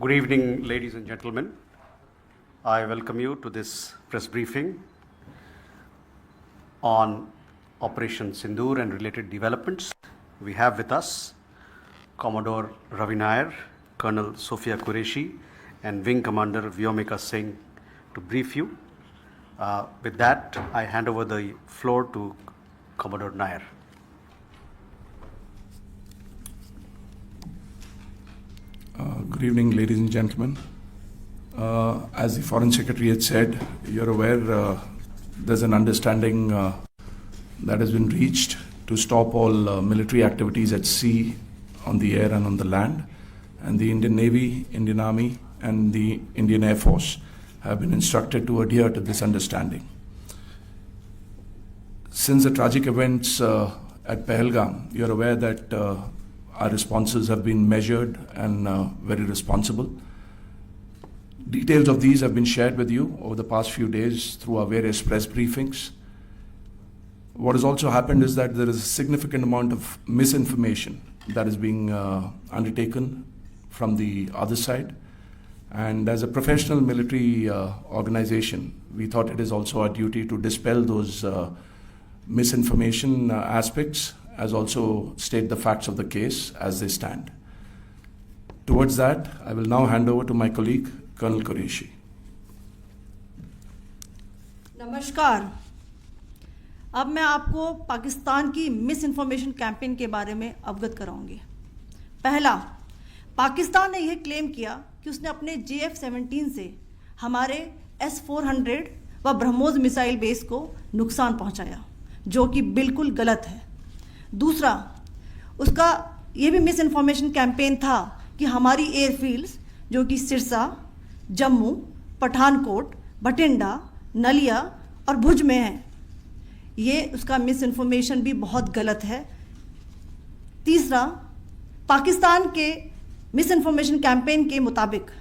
Good evening, ladies and gentlemen. I welcome you to this press briefing on Operation Sindoor and related developments. We have with us Commodore Ravi Nair, Colonel Sophia Qureshi, and Wing Commander Vyomika Singh to brief you. With that, I hand over the floor to Commodore Nair. Good evening, ladies and gentlemen. As the Foreign Secretary had said, you're aware there's an understanding that has been reached to stop all military activities at sea, on the air and on the land. And the Indian Navy, Indian Army and the Indian Air Force have been instructed to adhere to this understanding. Since the tragic events at Pahalgam, you're aware that our responses have been measured and very responsible. Details of these have been shared with you over the past few days through our various press briefings. What has also happened is that there is a significant amount of misinformation that is being undertaken from the other side. And as a professional military organization, we thought it is also our duty to dispel those misinformation aspects, as also state the facts of the case as they stand. Towards that, I will now hand over to my colleague, Colonel Qureshi. नमस्कार। अब मैं आपको पाकिस्तान की miss information campaign के बारे में अवगत कराऊंगी। पहला, पाकिस्तान ने यह क्लेम किया कि उसने अपने JF-17 से हमारे S-400 व ब्रह्मोस मिसाइल बेस को नुकसान पहुंचाया, जो कि बिल्कुल गलत है। दूसरा, उसका ये भी मिस इन्फॉर्मेशन कैंपेन था कि हमारी एयरफील्ड्स जो कि सिरसा, जम्मू, पठानकोट, बठिंडा, नलिया और भुज में हैं, ये उसका मिस इन्फॉर्मेशन भी बहुत गलत है। तीसरा, पाकिस्तान के मिस इन्फॉर्मेशन कैंपेन के मुताबिक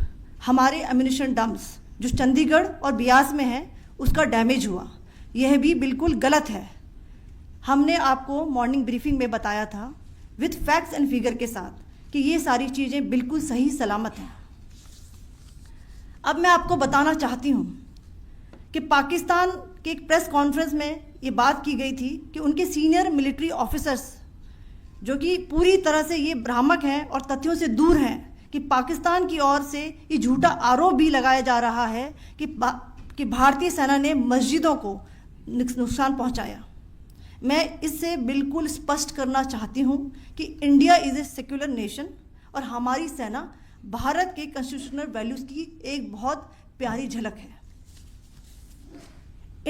हमारे एम्यूनिशन डम्प्स जो चंडीगढ़ और बियास में हैं उसका डैमेज हुआ, यह भी बिल्कुल गलत है। हमने आपको मॉर्निंग ब्रीफिंग में बताया था विद फैक्ट्स एंड फिगर के साथ कि ये सारी चीज़ें बिल्कुल सही सलामत हैं। अब मैं आपको बताना चाहती हूँ कि पाकिस्तान के एक प्रेस कॉन्फ्रेंस में ये बात की गई थी कि उनके सीनियर मिलिट्री ऑफिसर्स जो कि पूरी तरह से ये भ्रामक हैं और तथ्यों से दूर हैं कि पाकिस्तान की ओर से ये झूठा आरोप भी लगाया जा रहा है कि भारतीय सेना ने मस्जिदों को नुकसान पहुंचाया। मैं इससे बिल्कुल स्पष्ट करना चाहती हूं कि India is a secular nation और हमारी सेना भारत के कॉन्स्टिट्यूशनल वैल्यूज़ की एक बहुत प्यारी झलक है।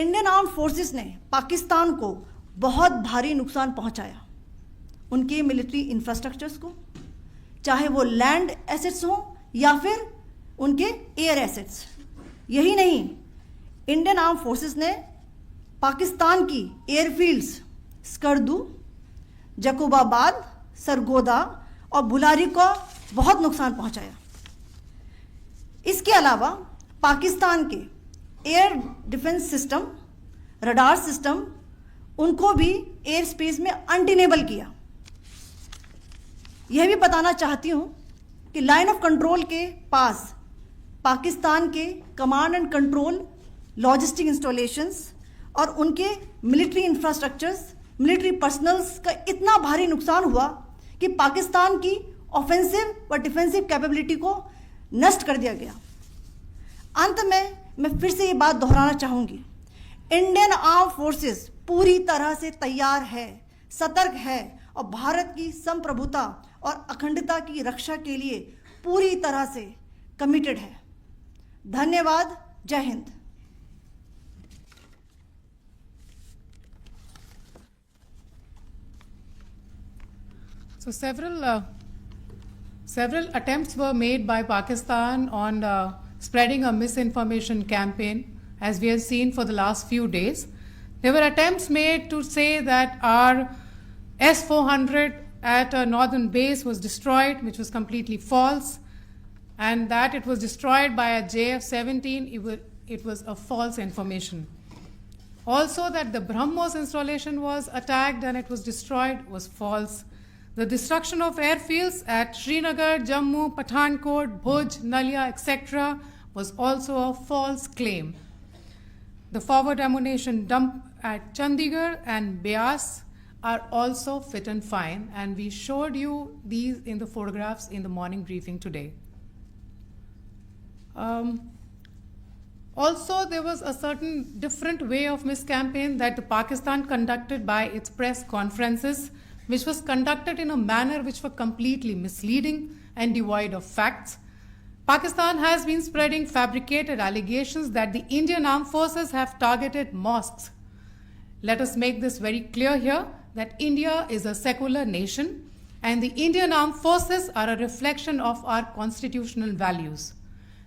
इंडियन आर्म्ड फोर्सेस ने पाकिस्तान को बहुत भारी नुकसान पहुंचाया, उनके मिलिट्री इंफ्रास्ट्रक्चर्स को, चाहे वो लैंड एसेट्स हों या फिर उनके एयर एसेट्स। यही नहीं, इंडियन आर्म्ड फोर्सेस ने पाकिस्तान की एयरफील्ड्स स्कर्दू, जकोबाबाद, सरगोदा और बुलारी को बहुत नुकसान पहुंचाया। इसके अलावा पाकिस्तान के air defence system, radar system, उनको भी एयर स्पेस में अनटेनेबल किया। यह भी बताना चाहती हूं कि लाइन ऑफ कंट्रोल के पास पाकिस्तान के command and control logistic installations और उनके मिलिट्री इंफ्रास्ट्रक्चर्स, मिलिट्री पर्सनल्स का इतना भारी नुकसान हुआ कि पाकिस्तान की ऑफेंसिव व डिफेंसिव कैपेबिलिटी को नष्ट कर दिया गया। अंत में मैं फिर से ये बात दोहराना चाहूँगी, इंडियन आर्म फोर्सेस पूरी तरह से तैयार है, सतर्क है और भारत की संप्रभुता और अखंडता की रक्षा के लिए पूरी तरह से कमिटेड है। धन्यवाद। जय Hind. So several attempts were made by Pakistan on spreading a misinformation campaign, as we have seen for the last few days. There were attempts made to say that our S-400 at a northern base was destroyed, which was completely false, and that it was destroyed by a JF-17. It was a false information. Also, that the BrahMos installation was attacked and it was destroyed was false. The destruction of airfields at Srinagar, Jammu, Pathankot, Bhuj, Nalia, etc. was also a false claim. The forward ammunition dump at Chandigarh and Beas are also fit and fine, and we showed you these in the photographs in the morning briefing today. Also, there was a certain different way of miscampaign that the Pakistan conducted by its press conferences, which was conducted in a manner which were completely misleading and devoid of facts. Pakistan has been spreading fabricated allegations that the Indian armed forces have targeted mosques. Let us make this very clear here that India is a secular nation and the Indian armed forces are a reflection of our constitutional values.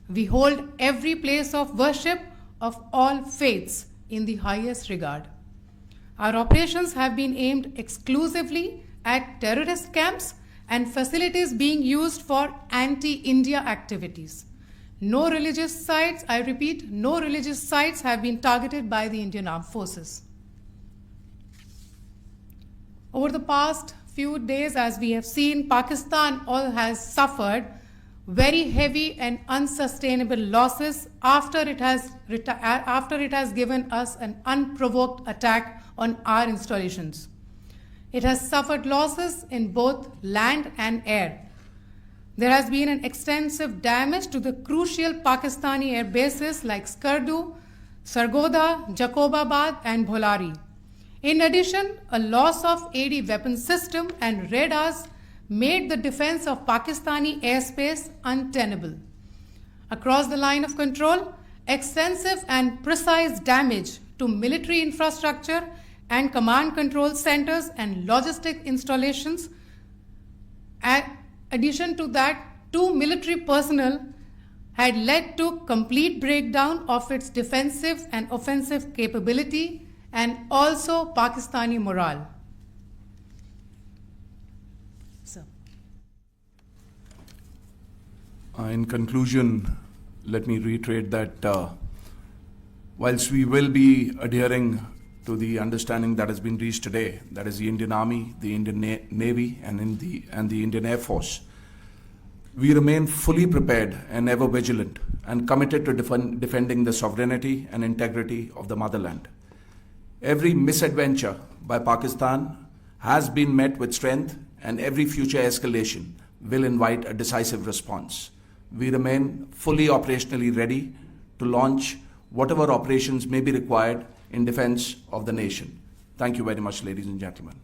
We hold every place of worship of all faiths in the highest regard. Our operations have been aimed exclusively at terrorist camps and facilities being used for anti-India activities. No religious sites, I repeat, no religious sites have been targeted by the Indian Armed Forces. Over the past few days, as we have seen, Pakistan has suffered very heavy and unsustainable losses after it has given us an unprovoked attack on our installations. It has suffered losses in both land and air. There has been an extensive damage to the crucial Pakistani air bases like Skardu, Sargodha, Jacobabad and Bholari. In addition, a loss of AD weapon system and radars made the defense of Pakistani airspace untenable. Across the line of control, extensive and precise damage to military infrastructure and command control centers and logistic installations. In addition to that, 2 military personnel had led to complete breakdown of its defensive and offensive capability and also Pakistani morale. Sir. In conclusion, let me reiterate that whilst we will be adhering to the understanding that has been reached today, that is the Indian Army, the Indian Navy, and the Indian Air Force, we remain fully prepared and ever vigilant and committed to defending the sovereignty and integrity of the motherland. Every misadventure by Pakistan has been met with strength, and every future escalation will invite a decisive response. We remain fully operationally ready to launch whatever operations may be required in defense of the nation. Thank you very much, ladies and gentlemen.